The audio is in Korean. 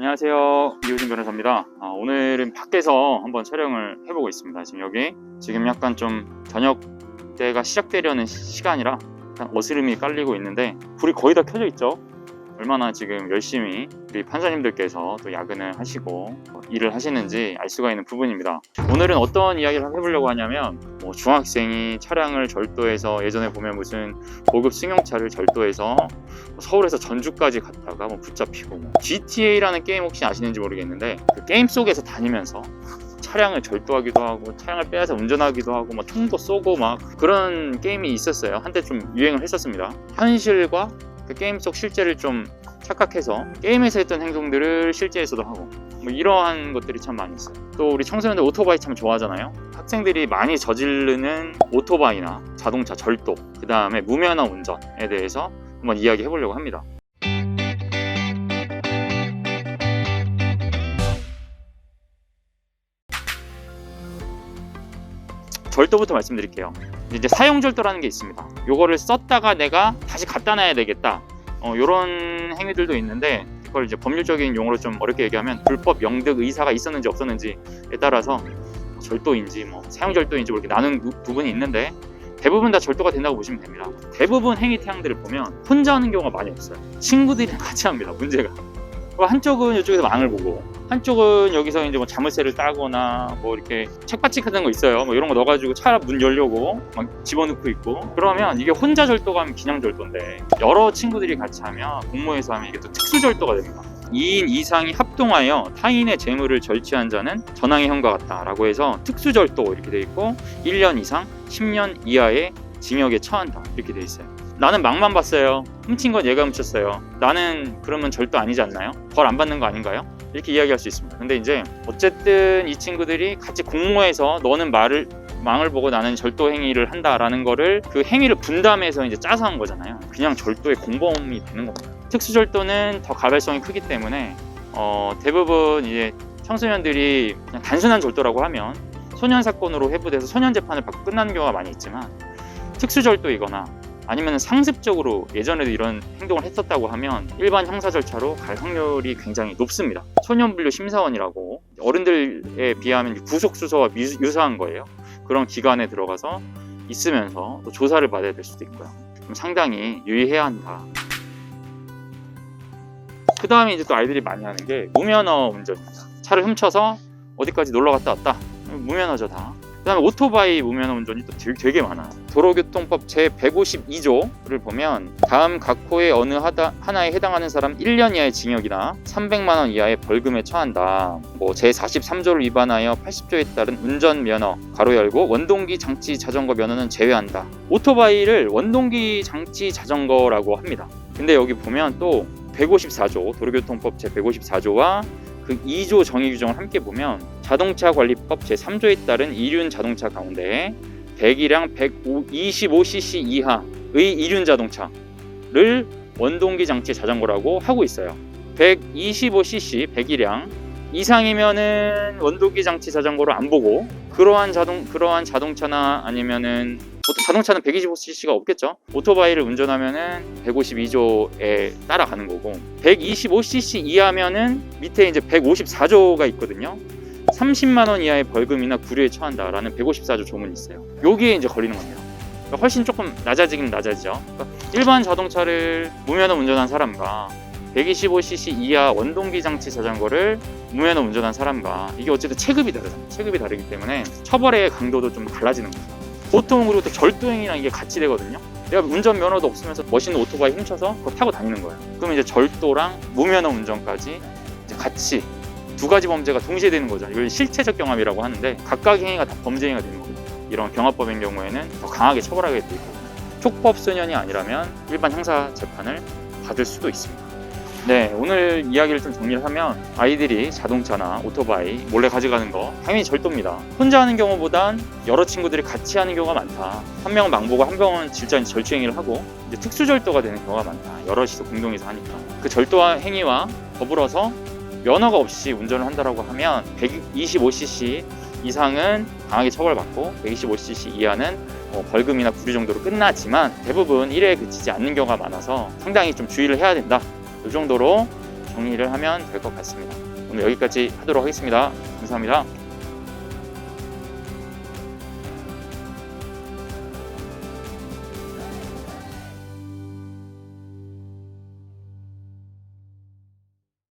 안녕하세요, 이호진 변호사입니다. 오늘은 밖에서 한번 촬영을 해보고 있습니다. 지금 약간 좀 저녁 때가 시작되려는 시간이라 약간 어스름이 깔리고 있는데 불이 거의 다 켜져 있죠. 얼마나 지금 열심히 우리 판사님들께서 또 야근을 하시고 일을 하시는지 알 수가 있는 부분입니다. 오늘은 어떤 이야기를 해보려고 하냐면 중학생이 차량을 절도해서, 예전에 보면 무슨 고급 승용차를 절도해서 서울에서 전주까지 갔다가 붙잡히고, GTA라는 게임 혹시 아시는지 모르겠는데 그 게임 속에서 다니면서 차량을 절도하기도 하고 차량을 빼앗아 운전하기도 하고 총도 쏘고 그런 게임이 있었어요. 한때 좀 유행을 했었습니다. 현실과 그 게임 속 실제를 좀 착각해서 게임에서 했던 행동들을 실제에서도 하고 이러한 것들이 참 많이 있어요. 또 우리 청소년들 오토바이 참 좋아하잖아요. 학생들이 많이 저지르는 오토바이나 자동차 절도, 그 다음에 무면허 운전에 대해서 한번 이야기해 보려고 합니다. 절도부터 말씀드릴게요. 이제 사용절도라는 게 있습니다. 요거를 썼다가 내가 다시 갖다 놔야 되겠다, 요런 행위들도 있는데, 그걸 이제 법률적인 용어로 좀 어렵게 얘기하면 불법 영득 의사가 있었는지 없었는지에 따라서 절도인지 사용절도인지 이렇게 나눈 부분이 있는데, 대부분 다 절도가 된다고 보시면 됩니다. 대부분 행위 태양들을 보면 혼자 하는 경우가 많이 없어요. 친구들이랑 같이 합니다. 문제가 한쪽은 이쪽에서 망을 보고, 한쪽은 여기서 이제 자물쇠를 따거나 이렇게 책받치 같은 거 있어요. 이런 거 넣어가지고 차 문 열려고 집어넣고 있고, 그러면 이게 혼자 절도가 하면 그냥 절도인데, 여러 친구들이 같이 하면, 공모해서 하면 이게 또 특수절도가 됩니다. 2인 이상이 합동하여 타인의 재물을 절취한 자는 전항의 형과 같다 라고 해서 특수절도 이렇게 돼 있고, 1년 이상 10년 이하의 징역에 처한다 이렇게 돼 있어요. 나는 망만 봤어요. 훔친 건 얘가 훔쳤어요. 나는 그러면 절도 아니지 않나요? 벌 안 받는 거 아닌가요? 이렇게 이야기할 수 있습니다. 근데 이제 어쨌든 이 친구들이 같이 공모해서 너는 망을 보고 나는 절도 행위를 한다라는 거를, 그 행위를 분담해서 이제 짜서 한 거잖아요. 그냥 절도의 공범이 되는 겁니다. 특수절도는 더 가발성이 크기 때문에 대부분 이제 청소년들이 그냥 단순한 절도라고 하면 소년 사건으로 회부돼서 소년 재판을 받고 끝나는 경우가 많이 있지만, 특수절도이거나 아니면 상습적으로 예전에도 이런 행동을 했었다고 하면 일반 형사 절차로 갈 확률이 굉장히 높습니다. 소년분류 심사원이라고, 어른들에 비하면 구속수사와 유사한 거예요. 그런 기관에 들어가서 있으면서 또 조사를 받아야 될 수도 있고요. 상당히 유의해야 한다. 그 다음에 이제 또 아이들이 많이 하는 게 무면허 운전입니다. 차를 훔쳐서 어디까지 놀러 갔다 왔다, 무면허죠 다. 그 다음에 오토바이 무면허 운전이 또 되게 많아요. 도로교통법 제152조를 보면 다음 각 호의 어느 하나에 해당하는 사람 1년 이하의 징역이나 300만 원 이하의 벌금에 처한다. 제43조를 위반하여 80조에 따른 운전면허 가로 열고 원동기 장치 자전거 면허는 제외한다. 오토바이를 원동기 장치 자전거라고 합니다. 근데 여기 보면 또 154조, 도로교통법 제154조와 그 2조 정의 규정을 함께 보면 자동차관리법 제3조에 따른 이륜 자동차 가운데 배기량 125cc 이하의 이륜 자동차를 원동기 장치 자전거라고 하고 있어요. 125cc 배기량 이상이면은 원동기 장치 자전거로 안 보고, 그러한 자동차나 아니면은 보통 자동차는 125cc가 없겠죠. 오토바이를 운전하면은 152조에 따라가는 거고, 125cc 이하면은 밑에 이제 154조가 있거든요. 30만 원 이하의 벌금이나 구류에 처한다라는 154조 조문이 있어요. 여기에 이제 걸리는 겁니다. 그러니까 훨씬 조금 낮아지긴 낮아지죠. 그러니까 일반 자동차를 무면허 운전한 사람과 125cc 이하 원동기 장치 자전거를 무면허 운전한 사람과, 이게 어쨌든 체급이 다르잖아요. 체급이 다르기 때문에 처벌의 강도도 좀 달라지는 거죠. 보통 그리고 또 절도행위랑 이게 같이 되거든요. 내가 운전면허도 없으면서 멋있는 오토바이 훔쳐서 그거 타고 다니는 거예요. 그럼 이제 절도랑 무면허 운전까지 이제 같이 두 가지 범죄가 동시에 되는 거죠. 이걸 실체적 경합이라고 하는데, 각각 행위가 다 범죄 행위가 되는 겁니다. 이런 경합법인 경우에는 더 강하게 처벌하게 되고, 촉법 소년이 아니라면 일반 형사 재판을 받을 수도 있습니다. 네, 오늘 이야기를 좀 정리를 하면, 아이들이 자동차나 오토바이 몰래 가져가는 거 당연히 절도입니다. 혼자 하는 경우보단 여러 친구들이 같이 하는 경우가 많다. 한 명은 망보고 한 명은 진짜 절취행위를 하고, 이제 특수절도가 되는 경우가 많다. 여럿이서 공동해서 하니까. 그 절도 행위와 더불어서 면허가 없이 운전을 한다라고 하면 125cc 이상은 강하게 처벌받고 125cc 이하는 벌금이나 구류 정도로 끝나지만, 대부분 1회에 그치지 않는 경우가 많아서 상당히 좀 주의를 해야 된다. 이 정도로 정리를 하면 될 것 같습니다. 오늘 여기까지 하도록 하겠습니다. 감사합니다.